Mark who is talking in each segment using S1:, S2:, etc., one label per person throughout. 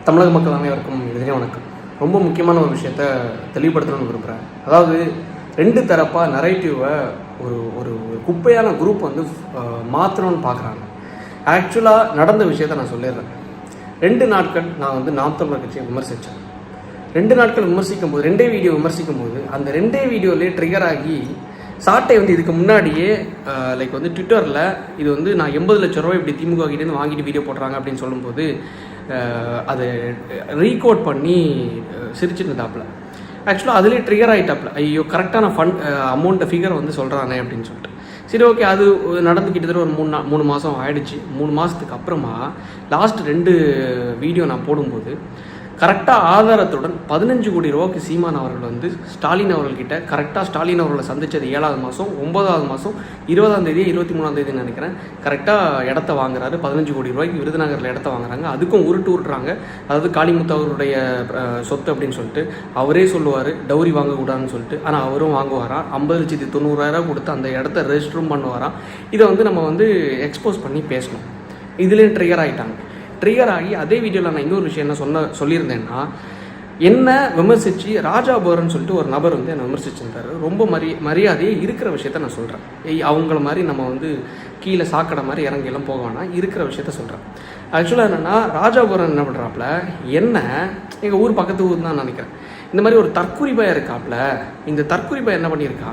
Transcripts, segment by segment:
S1: தமிழக மக்கள் அனைவருக்கும் இதே வணக்கம். ரொம்ப முக்கியமான ஒரு விஷயத்த தெளிவுபடுத்தணும்னு விரும்புகிறேன். அதாவது ரெண்டு தரப்பாக நரேட்டிவை ஒரு ஒரு குப்பையான குரூப் வந்து மாற்றணும்னு பார்க்குறாங்க. ஆக்சுவலாக நடந்த விஷயத்த நான் சொல்லிடுறேன். 2 நாட்கள் நான் வந்து நாம் தமிழர் கட்சியை விமர்சித்தேன். 2 நாட்கள் விமர்சிக்கும் போது, 2 வீடியோ விமர்சிக்கும் போது அந்த 2 வீடியோலேயே ட்ரிகர் ஆகி சாட்டை வந்து இதுக்கு முன்னாடியே லைக் வந்து ட்விட்டரில் இது வந்து நான் 80 லட்ச ரூபா இப்படி திமுக கிட்டேருந்து வாங்கிட்டு வீடியோ போடுறாங்க அப்படின்னு சொல்லும்போது அதை ரீகோட் பண்ணி சிரிச்சுட்டு இருந்தாப்புல. ஆக்சுவலாக அதுலேயே ட்ரிகர் ஆகிட்டாப்புல, ஐயோ கரெக்டான அமௌண்ட்டை ஃபிகர் வந்து சொல்கிறானே அப்படின்னு சொல்லிட்டு. சரி, ஓகே, அது நடந்து கிட்டத்தட்ட ஒரு 3 மாதம் ஆயிடுச்சு. 3 மாதத்துக்கு அப்புறமா லாஸ்ட் 2 வீடியோ நான் போடும்போது கரெக்டாக ஆதாரத்துடன் 15 கோடி ரூபாய்க்கு சீமான் அவர்கள் வந்து ஸ்டாலின் அவர்கள்கிட்ட கரெக்டாக ஸ்டாலின் அவர்களை சந்தித்தது 7வது மாதம், 9வது மாதம் 20ஆம் தேதி 23ஆம் தேதின்னு நினைக்கிறேன். கரெக்டாக இடத்த வாங்குறாரு. 15 கோடி ரூபாய்க்கு விருதுநகரில் இடத்த வாங்குறாங்க. அதுக்கும் உருட்டுறாங்க. அதாவது காளிமுத்து அவருடைய சொத்து அப்படின்னு சொல்லிட்டு அவரே சொல்லுவார், டவுரி வாங்கக்கூடாதுன்னு சொல்லிட்டு. ஆனால் அவரும் வாங்குவாராம். 50,90,000 கொடுத்து அந்த இடத்த ரெஜிஸ்டரும் பண்ணுவாராம். இதை வந்து நம்ம வந்து எக்ஸ்போஸ் பண்ணி பேசணும். இதுலேயே ட்ரிகர் ஆகிட்டாங்க. ட்ரிகர் ஆகி அதே வீடியோவில் நான் இன்னொரு விஷயம் என்ன சொல்லியிருந்தேன்னா, என்ன விமர்சித்து ராஜா போரன்னு சொல்லிட்டு ஒரு நபர் வந்து என்னை விமர்சிச்சிருந்தாரு. ரொம்ப மரியாதையே இருக்கிற விஷயத்த நான் சொல்கிறேன். அவங்கள மாதிரி நம்ம வந்து கீழே சாக்கடை மாதிரி இறங்கியெல்லாம் போக வேணாம், இருக்கிற விஷயத்த சொல்கிறேன். ஆக்சுவலாக என்னென்னா, ராஜா போரன் என்ன பண்ணுறாப்புல, என்ன எங்கள் ஊர் பக்கத்து ஊர் தான் நினைக்கிறேன், இந்த மாதிரி ஒரு தற்குறி பையன் இருக்காப்புல. இந்த தற்குறி பையன் என்ன பண்ணியிருக்கா,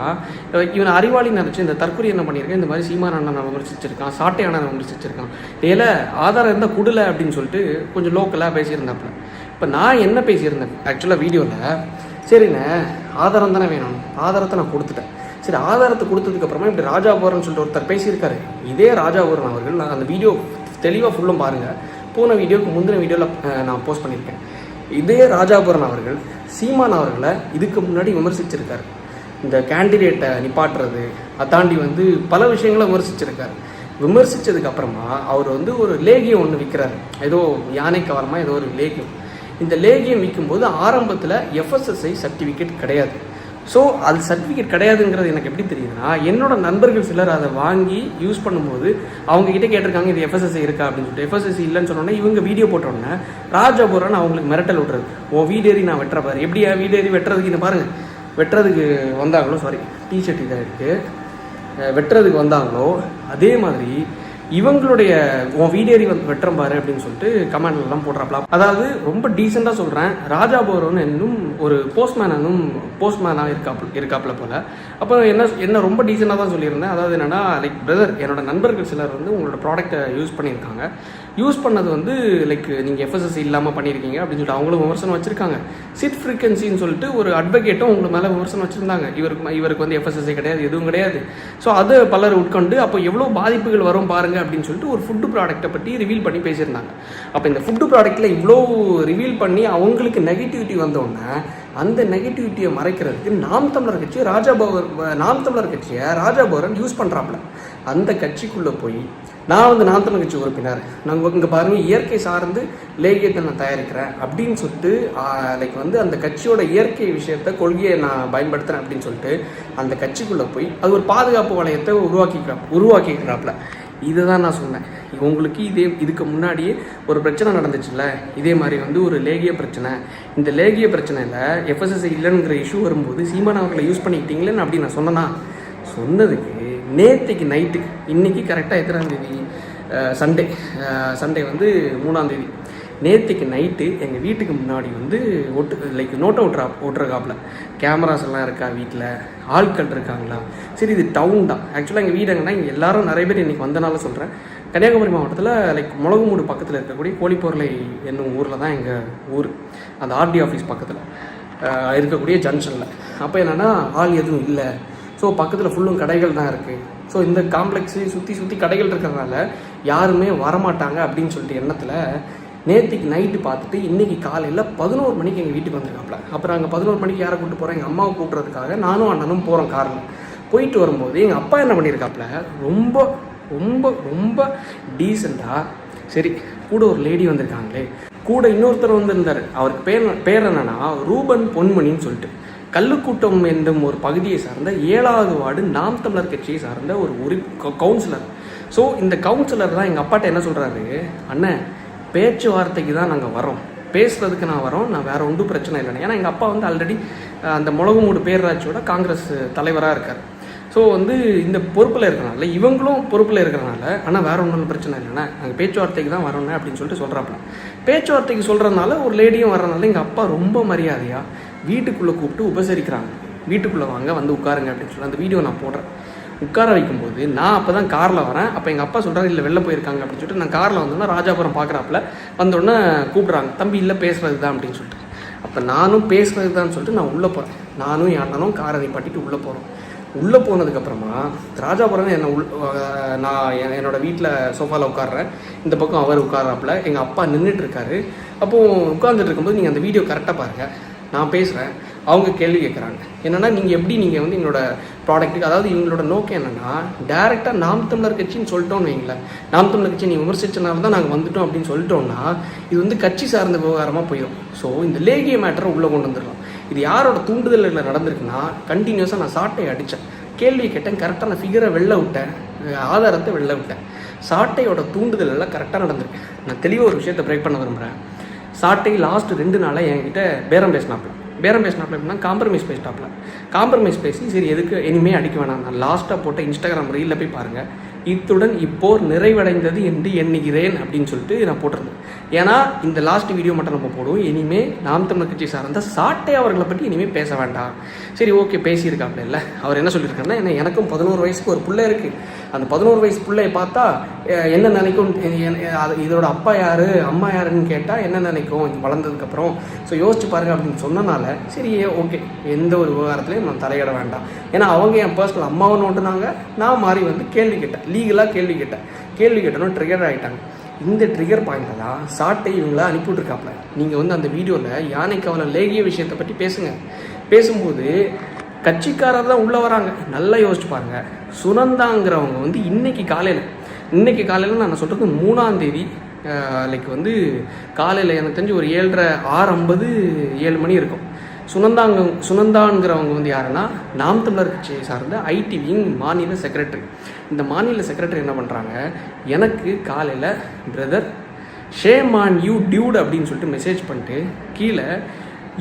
S1: இவனை அறிவாளி நினச்சி இந்த தற்குறி என்ன பண்ணியிருக்கேன், இந்த மாதிரி சீமான் அண்ணனை விமர்சிச்சிருக்கான், சாட்டை அண்ணனை விமர்சிச்சிருக்கான், இதில் ஆதாரம் இருந்தால் குடலை அப்படின்னு சொல்லிட்டு கொஞ்சம் லோக்கலாக பேசியிருந்தாப்புல. இப்போ நான் என்ன பேசியிருந்தேன் ஆக்சுவலாக வீடியோவில், சரிண்ணே ஆதாரம் தானே வேணும், ஆதாரத்தை நான் கொடுத்துட்டேன். சரி, ஆதாரத்தை கொடுத்ததுக்கப்புறமா இப்படி ராஜா போரன்னு சொல்லிட்டு ஒருத்தர் பேசியிருக்காரு. இதே ராஜா போரன் அவர்கள், நான் அந்த வீடியோ தெளிவாக ஃபுல்லும் பாருங்கள், போன வீடியோக்கு முந்தின வீடியோவில் நான் போஸ்ட் பண்ணியிருக்கேன். இதே ராஜாபுரன் அவர்கள் சீமான் அவர்களை இதுக்கு முன்னாடி விமர்சிச்சிருக்காரு. இந்த கேண்டிடேட்டை நிப்பாட்டுறது, அதாண்டி வந்து பல விஷயங்களை விமர்சிச்சிருக்காரு. விமர்சித்ததுக்கு அப்புறமா அவர் வந்து ஒரு லேகியம் ஒன்று விற்கிறார், ஏதோ யானைக்கு வரமா ஏதோ ஒரு லேகியம். இந்த லேகியம் விற்கும்போது ஆரம்பத்தில் FSSAI சர்டிஃபிகேட் கிடையாது. ஸோ அது சர்டிஃபிகேட் கிடையாதுங்கிறது எனக்கு எப்படி தெரியுதுன்னா, என்னோட நண்பர்கள் சிலர் அதை வாங்கி யூஸ் பண்ணும்போது அவங்ககிட்ட கேட்டிருக்காங்க, இது FSSAI இருக்கா அப்படின்னு சொல்லிட்டு. FSSAI இல்லைன்னு சொன்னோன்னே இவங்க வீடியோ போட்டோன்னே ராஜாபுரன் அவங்களுக்கு மிரட்டல் விட்றது, வீடேறி நான் வெட்டுற பாரு, எப்படியா வீடேறி வெட்டுறதுக்கு இந்த பாருங்கள், வெட்டுறதுக்கு வந்தாங்களோ, சாரி டிஷர்ட் இதாக இருக்குது, வெட்டுறதுக்கு வந்தாங்களோ அதே மாதிரி இவங்களுடைய வீடேறி வந்து வெட்டுறம் பாரு அப்படின்னு சொல்லிட்டு கமெண்ட்லாம் போடுறாப்ல. அதாவது ரொம்ப டீசெண்டாக சொல்கிறேன், ராஜா போரன் இன்னும் ஒரு போஸ்ட்மேனாக இருக்காப்புல போல். அப்போ என்ன ரொம்ப டீசெண்டாக தான் சொல்லியிருந்தேன். அதாவது என்னென்னா, லைக் பிரதர், என்னோட நண்பர்கள் சிலர் வந்து உங்களோட ப்ராடக்ட்டை யூஸ் பண்ணியிருக்காங்க. யூஸ் பண்ணது வந்து லைக் நீங்கள் FSSAI இல்லாமல் பண்ணியிருக்கீங்க அப்படின்னு சொல்லிட்டு அவங்களும் விமர்சனம் வச்சுருக்காங்க. சிட் ஃப்ரீக்வன்சின்னு சொல்லிட்டு ஒரு அட்வொகேட்டும் உங்களை மேலே விமர்சனம் வச்சுருந்தாங்க. இவருக்கு வந்து FSSAI கிடையாது, எதுவும் கிடையாது. ஸோ அது பலர் உட்கொண்டு அப்போ எவ்வளோ பாதிப்புகள் வரும் பாருங்கள் அப்படின்னு சொல்லிட்டு ஒரு ஃபுட்டு ப்ராடக்ட்டை பற்றி ரிவீல் பண்ணி பேசியிருந்தாங்க. அப்போ இந்த ஃபுட்டு ப்ராடக்ட்டில் இவ்வளோ ரிவீல் பண்ணி அவங்களுக்கு நெகட்டிவிட்டி வந்தோடனே அந்த நெகட்டிவிட்டியை மறைக்கிறதுக்கு நாம் தமிழர் கட்சியை ராஜா போரன் யூஸ் பண்ணுறாப்புல. அந்த கட்சிக்குள்ளே போய் நான் வந்து நாம் தமிழர் கட்சி உறுப்பினர், நாங்கள் இங்கே பாருங்கள் இயற்கை சார்ந்து லேகியத்தை நான் தயாரிக்கிறேன் அப்படின்னு சொல்லிட்டு லைக் வந்து அந்த கட்சியோட இயற்கை விஷயத்தை கொள்கையை நான் பயன்படுத்துகிறேன் அப்படின்னு சொல்லிட்டு அந்த கட்சிக்குள்ளே போய் அது ஒரு பாதுகாப்பு வளையத்தை உருவாக்கிக்கிறாப்புல. இதை தான் நான் சொன்னேன். உங்களுக்கு இதுக்கு முன்னாடியே ஒரு பிரச்சனை நடந்துச்சுல்ல, இதே மாதிரி வந்து ஒரு லேகிய பிரச்சனை. இந்த லேகிய பிரச்சனையில் FSSAI இல்லைங்கிற இஷ்யூ வரும்போது சீமான் அவர்களை யூஸ் பண்ணிக்கிட்டீங்களேன்னு அப்படி நான் சொன்னதுக்கு நேற்றுக்கு நைட்டுக்கு, இன்றைக்கி கரெக்டாக எத்தனாம் தேதி, சண்டே வந்து 3ஆம் தேதி, நேற்றுக்கு நைட்டு எங்கள் வீட்டுக்கு முன்னாடி வந்து லைக் நோட்டை ஓட்டுறக்காப்புல, கேமராஸ் எல்லாம் இருக்கா, வீட்டில் ஆட்கள் இருக்காங்களா. சரி, இது டவுன் தான் ஆக்சுவலாக எங்கள் வீடு எங்கன்னா, இங்கே எல்லாரும் நிறைய பேர் இன்றைக்கி வந்தனால சொல்கிறேன். கன்னியாகுமரி மாவட்டத்தில் லைக் முளகுமூடு பக்கத்தில் இருக்கக்கூடிய கோழிப்பொருளை என்னும் ஊரில் தான் எங்கள் ஊர். அந்த RD ஆஃபீஸ் பக்கத்தில் இருக்கக்கூடிய ஜங்ஷனில். அப்போ என்னென்னா ஆள் எதுவும் இல்லை. ஸோ பக்கத்தில் ஃபுல்லும் கடைகள் தான் இருக்குது. ஸோ இந்த காம்ப்ளெக்ஸு சுற்றி கடைகள் இருக்கிறதுனால யாருமே வரமாட்டாங்க அப்படின்னு சொல்லிட்டு எண்ணத்தில் நேற்றுக்கு நைட்டு பார்த்துட்டு இன்றைக்கி காலையில் 11 மணிக்கு எங்கள் வீட்டுக்கு வந்திருக்காப்புல. அப்புறம் நாங்கள் 11 மணிக்கு யாரை கூப்பிட்டு போகிறோம், எங்கள் அம்மாவை கூப்பிட்றதுக்காக நானும் அண்ணனும் போகிறோம் காரில். போயிட்டு வரும்போது எங்கள் அப்பா என்ன பண்ணியிருக்காப்புல, ரொம்ப ரொம்ப ரொம்ப டீசெண்டாக, சரி கூட ஒரு லேடி வந்திருக்காங்களே, கூட இன்னொருத்தர் வந்திருந்தார், அவருக்கு பேர் என்னன்னா ரூபன் பொன்மணின்னு சொல்லிட்டு, கல்லுக்கூட்டம் என்னும் ஒரு பகுதியை சார்ந்த 7வது வார்டு நாம் தமிழர் கட்சியை சார்ந்த ஒரு கவுன்சிலர். ஸோ இந்த கவுன்சிலர் தான் எங்கள் அப்பாட்ட என்ன சொல்கிறாரு, அண்ணன் பேச்சுவார்த்தைக்கு தான் நாங்கள் வரோம், பேசுகிறதுக்கு நான் வரோம், நான் வேறு ஒன்றும் பிரச்சனை இல்லைன்னு. ஏன்னா எங்கள் அப்பா வந்து ஆல்ரெடி அந்த முளகு மூடு பேரூராட்சியோட காங்கிரஸ் தலைவராக இருக்கார். ஸோ வந்து இந்த பொறுப்பில் இருக்கிறனால இவங்களும் பொறுப்பில் இருக்கிறனால, ஆனால் வேறு ஒன்றும் பிரச்சனை இல்லைண்ணா, நாங்கள் பேச்சுவார்த்தைக்கு தான் வரோண்ணே அப்படின்னு சொல்லிட்டு சொல்கிறாப்புல. பேச்சுவார்த்தைக்கு சொல்கிறதுனால ஒரு லேடியும் வர்றதுனால எங்கள் அப்பா ரொம்ப மரியாதையாக வீட்டுக்குள்ளே கூப்பிட்டு உபசரிக்கிறாங்க. வீட்டுக்குள்ளே வாங்க, வந்து உட்காருங்க அப்படின்னு சொல்லி அந்த வீடியோ நான் போடுறேன். உட்கார வைக்கும்போது நான் அப்போ தான் காரில் வரேன். அப்போ எங்கள் அப்பா சொல்கிறாரு, இல்லை வெளில போயிருக்காங்க அப்படின்னு சொல்லிட்டு நான் காரில் வந்தோன்னா ராஜாபுரம் பார்க்குறாப்புல. வந்தோடனே கூப்பிட்றாங்க, தம்பி இல்லை பேசுகிறது தான் அப்படின்னு சொல்லிட்டு. அப்போ நானும் பேசுகிறது தான் சொல்லிட்டு நான் உள்ளே போகிறேன். நானும் என் அண்ணனும் காரை நிப்பாட்டிட்டு உள்ளே போகிறோம். உள்ளே போனதுக்கப்புறமா ராஜாபுரம் நான் என்னோடய வீட்டில் சோஃபாவில் உட்காடுறேன். இந்த பக்கம் அவர் உட்கார்றாப்புல, எங்கள் அப்பா நின்றுட்டுருக்காரு. அப்போது உட்காந்துட்டு இருக்கும்போது நீங்கள் அந்த வீடியோ கரெக்டாக பாருங்கள். நான் பேசுகிறேன், அவங்க கேள்வி கேட்குறாங்க. என்னென்னா நீங்கள் வந்து எங்களோட ப்ராடக்ட்டுக்கு, அதாவது இவங்களோட நோக்கம் என்னென்னா டேரெக்டாக நாம் தமிழர் கட்சின்னு சொல்லிட்டோன்னு வைங்களேன். நாம் தமிழர் கட்சி நீ விமர்சிச்சனால தான் நாங்கள் வந்துட்டோம் அப்படின்னு சொல்லிட்டோம்னா இது வந்து கட்சி சார்ந்த விவகாரமாக போயிடும். ஸோ இந்த லேகிய மேட்டரை உள்ளே கொண்டு வந்துடலாம். இது யாரோட தூண்டுதலில் நடந்திருக்குன்னா, கண்டினியூஸாக நான் சாட்டையை அடித்தேன், கேள்வி கேட்டேன், கரெக்டாக நான் ஃபிகரை வெளில விட்டேன், ஆதாரத்தை வெளில விட்டேன். சாட்டையோட தூண்டுதல் எல்லாம் கரெக்டாக நடந்திருக்கு. நான் தெளிவாக ஒரு விஷயத்தை பிரேக் பண்ண விரும்புகிறேன். சாட்டை லாஸ்ட் 2 நாளாக என்கிட்ட பேரம் பேசினாப்புல எப்படின்னா காம்ப்ரமைஸ் பேசி சரி எதுக்கு இனிமேல் அடிக்க வேணாம், நான் லாஸ்ட்டாக போட்ட இன்ஸ்டாகிராம் ரீலில் போய் பாருங்கள், இத்துடன் இப்போர் நிறைவடைந்தது என்று எண்ணுகிறேன் அப்படின்னு சொல்லிட்டு நான் போட்டிருந்தேன். ஏன்னா இந்த லாஸ்ட் வீடியோ மட்டும் நம்ம போடுவோம். இனிமேல் நாம் தமிழர் கட்சி சார்ந்த சாட்டை அவர்களை பற்றி இனிமேல் பேச வேண்டாம். சரி ஓகே பேசியிருக்காப்புல. இல்லை அவர் என்ன சொல்லியிருக்காருன்னா, ஏன்னா எனக்கும் 11 வயசுக்கு ஒரு பிள்ளை இருக்குது. அந்த 11 வயசு பிள்ளையை பார்த்தா என்ன நினைக்கும், இதோட அப்பா யார் அம்மா யாருன்னு கேட்டால் என்ன நினைக்கும் வளர்ந்ததுக்கப்புறம், ஸோ யோசிச்சு பாருங்க அப்படின்னு சொன்னனால சரி ஓகே எந்த ஒரு விவகாரத்துலையும் நான் தலையிட வேண்டாம். ஏன்னா அவங்க என் பர்சனல் அம்மாவை நோட்டுனாங்க, நான் மாறி வந்து கேள்வி கேட்டேன், லீகலாக கேள்வி கேட்டோன்னு ட்ரிகர் ஆகிட்டாங்க. இந்த ட்ரிகர் பாயிண்ட்டில் தான் சாட்டை இவங்கள அனுப்பிவிட்ருக்காப்புல. நீங்கள் வந்து அந்த வீடியோவில் யானை கவலை லேகிய விஷயத்தை பற்றி பேசும்போது கட்சிக்காரர் தான் உள்ளே வராங்க. நல்லா யோசிச்சு பாருங்கள். சுனந்தாங்கிறவங்க வந்து இன்னைக்கு காலையில் நான் சொல்கிறது 3ஆம் தேதி லைக் வந்து காலையில் எனக்கு தெரிஞ்சு ஒரு 7:30 6:50 7 மணி இருக்கும். சுனந்தாங்கிறவங்க வந்து யாருன்னா நாம் தமிழர் கட்சியை சார்ந்த ஐடி விங் மாநில செக்ரட்டரி. இந்த மாநில செக்ரட்டரி என்ன பண்ணுறாங்க, எனக்கு காலையில் brother shame on you Dude அப்படின்னு சொல்லிட்டு மெசேஜ் பண்ணிட்டு கீழே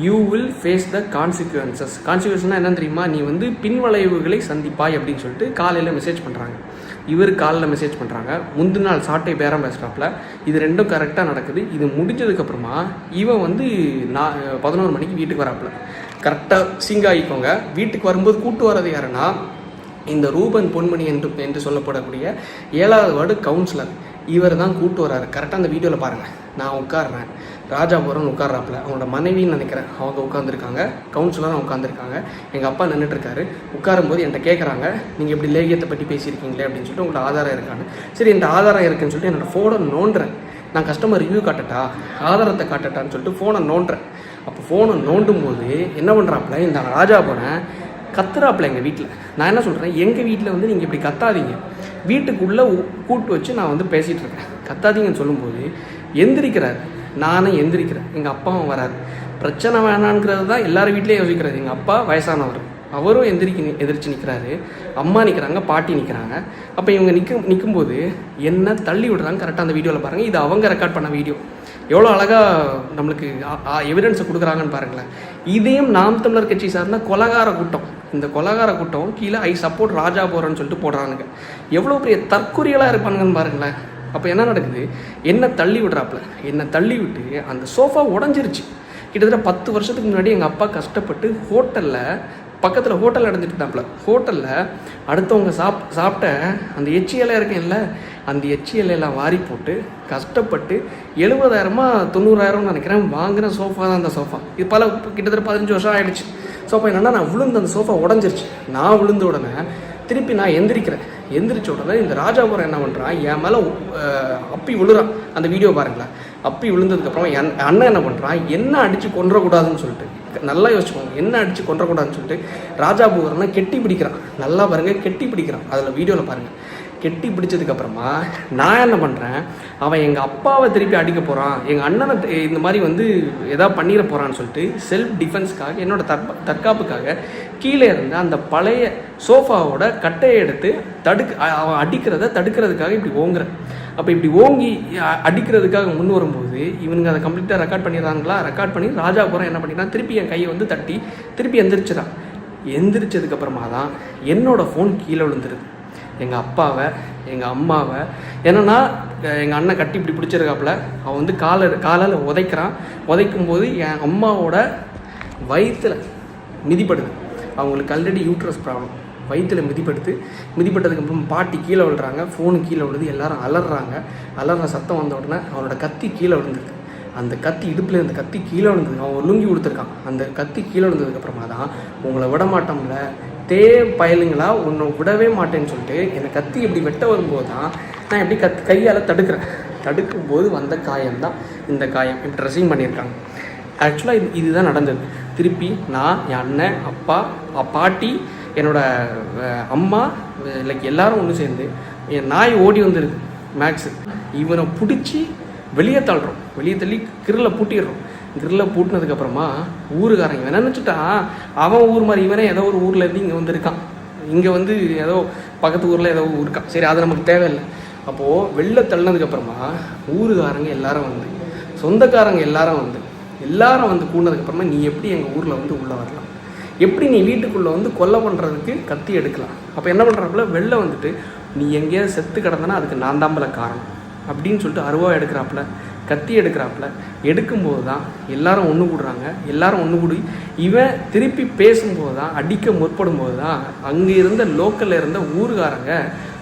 S1: யூ வில் ஃபேஸ் த கான்சிக்வன்சஸ்னால் என்னன்னு தெரியுமா, நீ வந்து பின்வளைவுகளை சந்திப்பாய் அப்படின்னு சொல்லிட்டு காலையில் மெசேஜ் பண்ணுறாங்க. இவர் காலையில் மெசேஜ் பண்ணுறாங்க. முந்தின நாள் சாட்டை பேரம் பேசுகிறாப்புல. இது ரெண்டும் கரெக்டாக நடக்குது. இது முடிஞ்சதுக்கப்புறமா இவன் வந்து 11 மணிக்கு வீட்டுக்கு வராப்புல. கரெக்டாக சிங்காயிக்கோங்க. வீட்டுக்கு வரும்போது கூட்டு வரது யாருன்னா இந்த ரூபன் பொன்மணி என்று சொல்லப்படக்கூடிய 7வது வார்டு கவுன்சிலர். இவர் தான் கூட்டு வராரு. கரெக்டாக அந்த வீடியோவில் பாருங்கள். நான் உட்காடுறேன், ராஜாபுரம் உட்கார்றாப்புல, அவங்களோட மனைவின்னு நினைக்கிறேன், அவங்க உட்காந்துருக்காங்க, கவுன்சிலரும் உட்காந்துருக்காங்க, எங்கள் அப்பா நின்றுட்டுருக்காரு. உட்காரும்போது என்கிட்ட கேட்குறாங்க, நீங்கள் எப்படி லேகியத்தை பற்றி பேசியிருக்கீங்களே அப்படின்னு சொல்லிட்டு, உங்கள்ட்ட ஆதாரம் இருக்கான்னு. சரி இந்த ஆதாரம் இருக்குன்னு சொல்லிட்டு என்னோடய ஃபோனை நோண்டுறேன். நான் கஸ்டமர் ரிவ்யூ காட்டட்டா, ஆதாரத்தை காட்டட்டான்னு சொல்லிட்டு ஃபோனை நோண்டுறேன். அப்போ ஃபோனை நோண்டும் போது என்ன பண்ணுறாப்புல, இந்த ராஜாபுரம் கத்துறாப்புல எங்கள் வீட்டில். நான் என்ன சொல்கிறேன், எங்கள் வீட்டில் வந்து நீங்கள் இப்படி கத்தாதீங்க, வீட்டுக்குள்ளே கூட்டு வச்சு நான் வந்து பேசிகிட்டு இருக்கேன், கத்தாதீங்கன்னு சொல்லும்போது எந்திரிக்கிறார். நானே எந்திரிக்கிறேன், எங்கள் அப்பாவும் வராது. பிரச்சனை வேணாங்கிறது தான் எல்லாரும் வீட்லேயும் யோசிக்கிறது. எங்கள் அப்பா வயசானவர், அவரும் எதிர்த்து நிற்கிறாரு, அம்மா நிற்கிறாங்க, பாட்டி நிற்கிறாங்க. அப்போ இவங்க நிற்கும்போது என்ன தள்ளி விடுறாங்க. கரெக்டாக அந்த வீடியோவில் பாருங்கள். இது அவங்க ரெக்கார்ட் பண்ண வீடியோ. எவ்வளோ அழகாக நம்மளுக்கு எவிடன்ஸை கொடுக்குறாங்கன்னு பாருங்களேன். இதையும் நாம் தமிழர் கட்சி சார்ந்த கொலகார கூட்டம், இந்த கொலகார கூட்டம் கீழே ஐ சப்போர்ட் ராஜாபுரம்னு சொல்லிட்டு போடுறானுங்க. எவ்வளோ பெரிய தற்கொலைகளாக இருப்பானுங்கன்னு பாருங்களேன். அப்போ என்ன நடக்குது, என்ன தள்ளி விடுறாப்புல. என்னை தள்ளி விட்டு அந்த சோஃபா உடஞ்சிருச்சு. கிட்டத்தட்ட 10 வருஷத்துக்கு முன்னாடி எங்கள் அப்பா கஷ்டப்பட்டு ஹோட்டலில், பக்கத்தில் ஹோட்டல் நடந்துட்டு இருந்தாப்புல, ஹோட்டலில் அடுத்தவங்க சாப்பிட்ட அந்த எச்சி இலை இருக்கேன்ல, அந்த எச்சி இலையெல்லாம் வாரி போட்டு கஷ்டப்பட்டு 70,000 90,000 நினைக்கிறேன் வாங்கின சோஃபா தான் அந்த சோஃபா. இது கிட்டத்தட்ட 15 வருஷம் ஆகிடுச்சு. சோஃபா என்னென்னா, நான் விழுந்து அந்த சோஃபா உடஞ்சிருச்சு. நான் விழுந்த உடனே திருப்பி நான் எந்திரிச்ச உடனே இந்த ராஜாபுரம் என்ன பண்ணுறான், என் மேலே அப்பி விழுறான். அந்த வீடியோ பாருங்களேன். அப்பி விழுந்ததுக்கப்புறம் என் அண்ணன் என்ன பண்ணுறான், என்ன அடித்து கொன்றக்கூடாதுன்னு சொல்லிட்டு, நல்லா யோசிச்சுக்கோங்க, என்ன அடித்து கொன்றக்கூடாதுன்னு சொல்லிட்டு ராஜாபுரம்னா கெட்டி பிடிக்கிறான். நல்லா பாருங்கள், கெட்டி பிடிக்கிறான். அதில் வீடியோவில் பாருங்கள். கெட்டி பிடிச்சதுக்கப்புறமா நான் என்ன பண்ணுறேன், அவன் எங்கள் அப்பாவை திருப்பி அடிக்க போகிறான், எங்கள் அண்ணனை இந்த மாதிரி வந்து எதாவது பண்ணிட போகிறான்னு சொல்லிட்டு செல்ஃப் டிஃபென்ஸ்க்காக, என்னோட தற்காப்புக்காக கீழே இருந்த அந்த பழைய சோஃபாவோட கட்டையை எடுத்து அவன் அடிக்கிறத தடுக்கிறதுக்காக இப்படி ஓங்குறேன். அப்போ இப்படி ஓங்கி அடிக்கிறதுக்காக முன் வரும்போது இவனுங்க அதை கம்ப்ளீட்டாக ரெக்கார்ட் பண்ணிடுறாங்களா. ரெக்கார்ட் பண்ணி ராஜாபுரம் என்ன பண்ணிட்டான், திருப்பி என் கையை வந்து தட்டி திருப்பி எந்திரிச்சிடான். எந்திரிச்சதுக்கப்புறமா தான் என்னோடய ஃபோன் கீழே விழுந்துருது. எங்கள் அப்பாவை எங்கள் அம்மாவை என்னென்னா எங்கள் அண்ணன் கட்டி இப்படி பிடிச்சிருக்காப்புல அவன் வந்து காலால் உதைக்கிறான். உதைக்கும்போது என் அம்மாவோட வயிற்றில் மிதிப்படுது. அவங்களுக்கு ஆல்ரெடி யூட்ரஸ் ப்ராப்ளம். வயிற்றில் மிதிப்பட்டதுக்கப்புறம் பாட்டி கீழே விழுறாங்க, ஃபோனு கீழே விழுது, எல்லாரும் அலறாங்க. அலற சத்தம் வந்த உடனே அவனோட கத்தி கீழே விழுந்துருக்கு. அந்த கத்தி இடுப்பில் இந்த கத்தி கீழே விழுந்தது. அவன் லுங்கி கொடுத்துருக்கான். அந்த கத்தி கீழே விழுந்ததுக்கப்புறமா தான் உங்களை விட மாட்டோம்ல பயலுங்களா உன்னை விடவே மாட்டேன்னு சொல்லிட்டு என்னை கத்தி இப்படி வெட்ட வரும்போது தான் நான் எப்படி கையால் தடுக்கும்போது வந்த காயம்தான் இந்த காயம். இப்படி ட்ரெஸ்ஸிங் பண்ணியிருக்காங்க. ஆக்சுவலாக இதுதான் நடந்தது. திருப்பி நான், என் அண்ணன், அப்பா, பாட்டி, என்னோடய அம்மா, லைக் எல்லோரும் ஒன்று சேர்ந்து என் நாய் ஓடி வந்துடுது மேக்ஸு. இவனை பிடிச்சி வெளியே தள்ளி கிரில்ல பூட்டிடுறோம். கிரில்ல பூட்டினதுக்கப்புறமா ஊருக்காரங்க இவன் நினச்சிட்டான் அவன் ஊர் மாதிரி இவனே ஏதோ ஒரு ஊர்லேருந்து இங்கே வந்துருக்கான். இங்கே வந்து ஏதோ பக்கத்து ஊரில் ஏதோ இருக்கான். சரி, அது நமக்கு தேவையில்லை. அப்போது வெளில தள்ளினதுக்கப்புறமா ஊருக்காரங்க எல்லாரும் வந்து, சொந்தக்காரங்க எல்லாரும் வந்து கூடினதுக்கப்புறமா நீ எப்படி எங்கள் ஊரில் வந்து உள்ளே வரலாம், எப்படி நீ வீட்டுக்குள்ளே வந்து கொலை பண்ணுறதுக்கு கத்தி எடுக்கலாம். அப்போ என்ன பண்ணுறாப்புல, வெளில வந்துட்டு நீ எங்கேயாவது செத்து கிடந்தனா அதுக்கு நான் தாம்பல காரணம் அப்படின்னு சொல்லிட்டு அருவா எடுக்கிறாப்புல, கத்தி எடுக்கிறாப்புல. எடுக்கும்போது தான் எல்லாரும் ஒன்று கூடுறாங்க. எல்லாரும் ஒன்று கூடி இவன் திருப்பி பேசும்போது தான், அடிக்க முற்படும்போது தான் அங்கே இருந்த லோக்கலில் இருந்த ஊருக்காரங்க,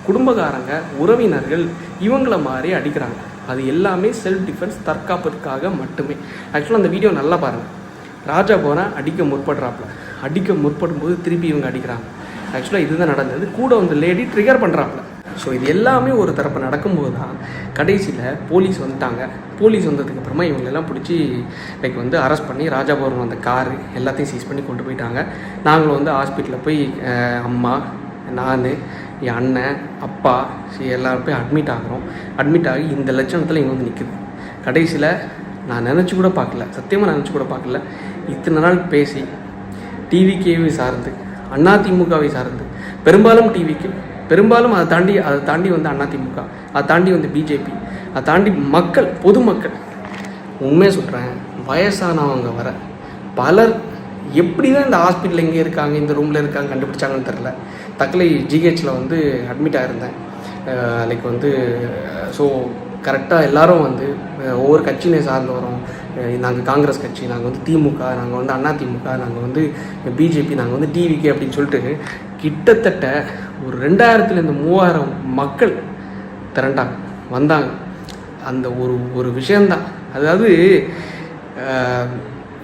S1: குடும்பக்காரங்க, உறவினர்கள் இவங்கள மாதிரி அடிக்கிறாங்க. அது எல்லாமே செல்ஃப் டிஃபென்ஸ், தற்காப்புக்காக மட்டுமே. ஆக்சுவலாக அந்த வீடியோ நல்லா பாருங்கள். ராஜா போனால் அடிக்க முற்படும்போது திருப்பி இவங்க அடிக்கிறாங்க. ஆக்சுவலாக இதுதான் நடந்தது. கூட வந்து லேடி ட்ரிகர் பண்ணுறாப்புல. ஸோ இது எல்லாமே ஒரு தரப்பு நடக்கும்போது தான் கடைசியில் போலீஸ் வந்துட்டாங்க. போலீஸ் வந்ததுக்கப்புறமா இவங்களெல்லாம் பிடிச்சி லைக் வந்து அரெஸ்ட் பண்ணி ராஜாபுரம் அந்த காரு எல்லாத்தையும் சீஸ் பண்ணி கொண்டு போயிட்டாங்க. நாங்களும் வந்து ஹாஸ்பிட்டலில் போய் அம்மா, நான், என் அண்ணன், அப்பா எல்லோரும் போய் அட்மிட் ஆகி இந்த லட்சணத்தில் இங்கே வந்து நிற்குது. கடைசியில் நான் நினச்சி கூட பார்க்கல, சத்தியமாக நினச்சி கூட பார்க்கல. இத்தனை நாள் பேசி டிவிகேவை சார்ந்து, அதிமுகவை சார்ந்து, பெரும்பாலும் டிவிக்கு, பெரும்பாலும் அதை தாண்டி வந்து அதிமுக, அதை தாண்டி வந்து பிஜேபி, அதை தாண்டி மக்கள், பொதுமக்கள், உண்மையாக சொல்கிறேன், வயசானவங்க வர பலர் எப்படி தான் இந்த ஹாஸ்பிட்டலில் இங்கே இருக்காங்க, இந்த ரூமில் இருக்காங்க கண்டுபிடிச்சாங்கன்னு தெரில. தக்கலை ஜிஹெச்சில் வந்து அட்மிட் ஆகிருந்தேன். லைக் வந்து ஸோ கரெக்டாக எல்லோரும் வந்து ஒவ்வொரு கட்சியினை சார்ந்து வரோம். நாங்கள் காங்கிரஸ் கட்சி, நாங்கள் வந்து திமுக, நாங்கள் வந்து அதிமுக, நாங்கள் வந்து பிஜேபி, நாங்கள் வந்து டிவிகே அப்படின்னு சொல்லிட்டு கிட்டத்தட்ட ஒரு 2000-3000 மக்கள் திரண்டாங்க, வந்தாங்க. அந்த ஒரு விஷயந்தான். அதாவது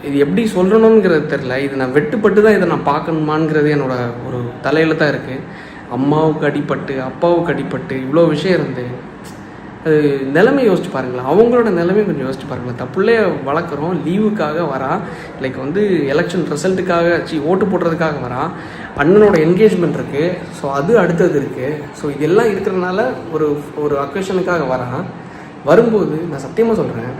S1: இது எப்படி சொல்லணுங்கிறது தெரில. இது நான் வெட்டுப்பட்டு தான் இதை நான் பார்க்கணுமாங்கிறது என்னோட ஒரு தலையில் தான் இருக்குது. அம்மாவுக்கு அடிப்பட்டு, அப்பாவுக்கு அடிப்பட்டு இவ்வளோ விஷயம் இருந்து அது நிலைமை யோசிச்சு பாருங்களேன். அவங்களோட நிலைமை கொஞ்சம் யோசிச்சு பாருங்களேன். தப்புள்ளே வளர்க்குறோம், லீவுக்காக வரான், லைக் வந்து எலெக்ஷன் ரிசல்ட்டுக்காக ஓட்டு போடுறதுக்காக வரான், அண்ணனோட என்கேஜ்மெண்ட் இருக்குது, ஸோ அது அடுத்தது இருக்குது. ஸோ இதெல்லாம் இருக்கிறதுனால ஒரு அக்கேஷனுக்காக வரான். வரும்போது நான் சத்தியமாக சொல்கிறேன்,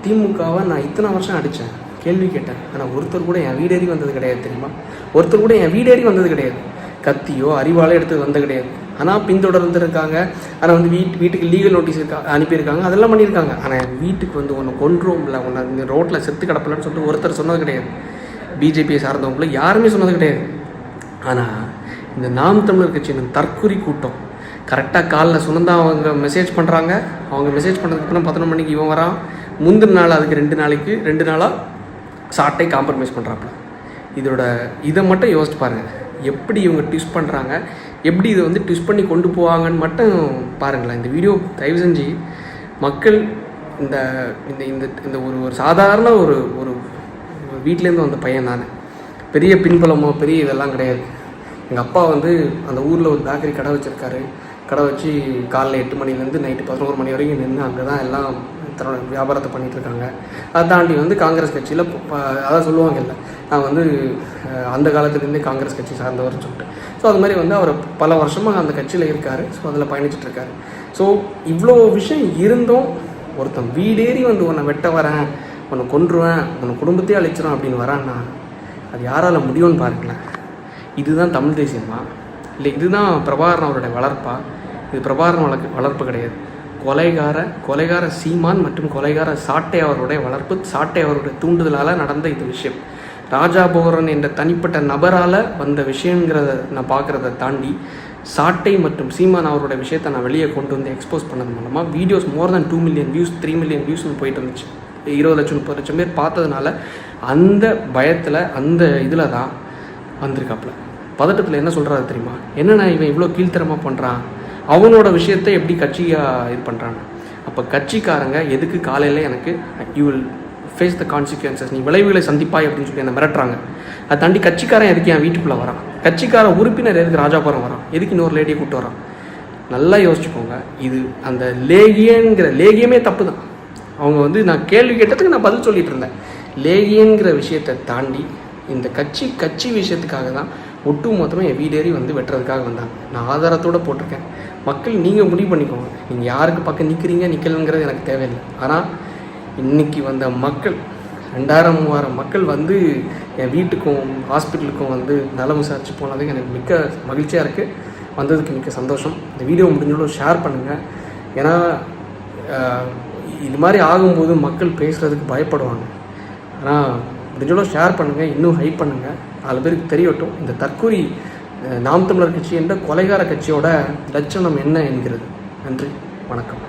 S1: திமுகவை நான் இத்தனை வருஷம் அடித்தேன், கேள்வி கேட்டேன். ஆனால் ஒருத்தர் கூட என் வீடேறி வந்தது கிடையாது தெரியுமா? ஒருத்தர் கூட என் வீடேறி வந்தது கிடையாது. கத்தியோ அறிவாலோ எடுத்து வந்தது கிடையாது. ஆனால் பின்தொடர்ந்துருக்காங்க. ஆனால் வந்து வீட்டுக்கு லீகல் நோட்டீஸ் அனுப்பியிருக்காங்க, அதெல்லாம் பண்ணியிருக்காங்க. ஆனால் என் வீட்டுக்கு வந்து ஒன்று கொன்றும்ல, ஒன்று இந்த ரோட்டில் செத்து கிடப்பலன்னு சொல்லிட்டு ஒருத்தர் சொன்னது கிடையாது. பிஜேபியை சார்ந்தவங்கள யாருமே சொன்னது கிடையாது. ஆனால் இந்த நாம் தமிழர் கட்சியின் தற்குறி கூட்டம் கரெக்டாக காலில் சுனந்தா அவங்க மெசேஜ் பண்ணுறாங்க. அவங்க மெசேஜ் பண்ணுறதுக்கு அப்புறம் 11 மணிக்கு இவன் வரான். முந்தின நாள் அதுக்கு 2 நாளாக சாட்டை காம்ப்ரமைஸ் பண்ணுறாப்புல. இதை மட்டும் யோசிச்சு பாருங்கள், எப்படி இவங்க ட்விஸ்ட் பண்ணுறாங்க, எப்படி இதை வந்து ட்விஸ்ட் பண்ணி கொண்டு போவாங்கன்னு மட்டும் பாருங்களேன். இந்த வீடியோ தயவு செஞ்சு மக்கள் இந்த இந்த இந்த ஒரு சாதாரண ஒரு வீட்டிலேருந்து வந்த பையன் நான், பெரிய பின்புலமோ பெரிய இதெல்லாம் கிடையாது. எங்கள் அப்பா வந்து அந்த ஊரில் ஒரு பேக்கரி கடை வச்சுருக்காரு. கடை வச்சு காலைல 8 மணிலேருந்து நைட்டு 11 மணி வரைக்கும் நின்று அங்கே தான் எல்லாம் தன்னோட வியாபாரத்தை பண்ணிகிட்ருக்காங்க. அதை தாண்டி வந்து காங்கிரஸ் கட்சியில் அதான் சொல்லுவாங்கல்ல, நான் வந்து அந்த காலத்துலேருந்தே காங்கிரஸ் கட்சி சார்ந்தவர்னு சொல்லிட்டு. ஸோ அது மாதிரி வந்து அவர் பல வருஷமாக அந்த கட்சியில் இருக்கார். ஸோ அதில் பயணிச்சிட்ருக்காரு. ஸோ இவ்வளோ விஷயம் இருந்தும் ஒருத்தன் வீடேறி வந்து உன்னை வெட்ட வரேன், உன்னை கொன்றுவேன், உன்னை குடும்பத்தையே அழிச்சிடும் அப்படின்னு வரான்னா அது யாரால் முடியும்னு பாருங்களேன். இதுதான் தமிழ் தேசியமா? இல்லை இதுதான் பிரபாகரன் அவருடைய வளர்ப்பா? இது பிரபாகரன் வளர்ப்பு கிடையாது. கொலைகார சீமான் மற்றும் கொலைகார சாட்டை அவருடைய வளர்ப்பு, சாட்டை அவருடைய தூண்டுதலால் நடந்த இந்த விஷயம். ராஜாபோகரன் என்ற தனிப்பட்ட நபரால் வந்த விஷயங்கிறத நான் பார்க்குறத தாண்டி சாட்டை மற்றும் சீமான் அவரோட விஷயத்தை நான் வெளியே கொண்டு வந்து எக்ஸ்போஸ் பண்ணது மூலமாக வீடியோஸ் மோர் தென் 2 மில்லியன் வியூஸ் 3 மில்லியன் வியூஸ்னு போயிட்டு இருந்துச்சு. 20 லட்சம் 30 லட்சம் பேர் பார்த்ததுனால அந்த பயத்தில் அந்த இதில் தான் வந்திருக்காப்புல. பதட்டத்தில் என்ன சொல்கிறாரு தெரியுமா? என்னென்ன இவன் இவ்வளோ கீழ்த்தரமாக பண்ணுறான், அவனோட விஷயத்தை எப்படி கட்சியாக இது பண்ணுறாங்க. அப்போ கட்சிக்காரங்க எதுக்கு காலையில் எனக்கு you will face the consequences, நீ விளைவுகளை சந்திப்பாய் அப்படின்னு சொல்லி என்ன மிரட்டுறாங்க. அதை தாண்டி கட்சிக்காரன் எதுக்கு என் வீட்டுக்குள்ளே வரான், கட்சிக்கார உறுப்பினர் எதுக்கு ராஜாபுரம் வரான், எதுக்கு இன்னொரு லேடியை கூப்பிட்டு வரான். நல்லா யோசிச்சுக்கோங்க. இது அந்த லேகியமே தப்பு தான். அவங்க வந்து நான் கேள்வி கேட்டதுக்கு நான் பதில் சொல்லிட்டு இருந்தேன். லேகியங்கிற விஷயத்தை தாண்டி இந்த கட்சி விஷயத்துக்காக தான் ஒட்டு மொத்தமாக என் வீடேறி வந்து வெட்டுறதுக்காக வந்தாங்க. நான் ஆதாரத்தோடு போட்டிருக்கேன். மக்கள் நீங்கள் முடிவு பண்ணிக்கோங்க, நீங்கள் யாருக்கு பக்கம் நிற்கிறீங்க நிற்கலங்கிறது எனக்கு தேவையில்லை. ஆனால் இன்றைக்கி வந்த மக்கள் 2000-3000 மக்கள் வந்து என் வீட்டுக்கும் ஹாஸ்பிட்டலுக்கும் வந்து நலம் விசாரித்து போனதுக்கு எனக்கு மிக்க மகிழ்ச்சியாக இருக்குது. வந்ததுக்கு மிக்க சந்தோஷம். இந்த வீடியோ முடிஞ்சளவு ஷேர் பண்ணுங்கள். ஏன்னா இது மாதிரி ஆகும்போது மக்கள் பேசுகிறதுக்கு பயப்படுவாங்க. ஆனால் முடிஞ்சளவு ஷேர் பண்ணுங்கள், இன்னும் ஹைப் பண்ணுங்கள், 4 பேருக்கு தெரியட்டும் இந்த தற்கூரி நாம் தமிழர் கட்சி என்ற கொலைகார கட்சியோட லட்சணம் என்ன என்கிறது. நன்றி, வணக்கம்.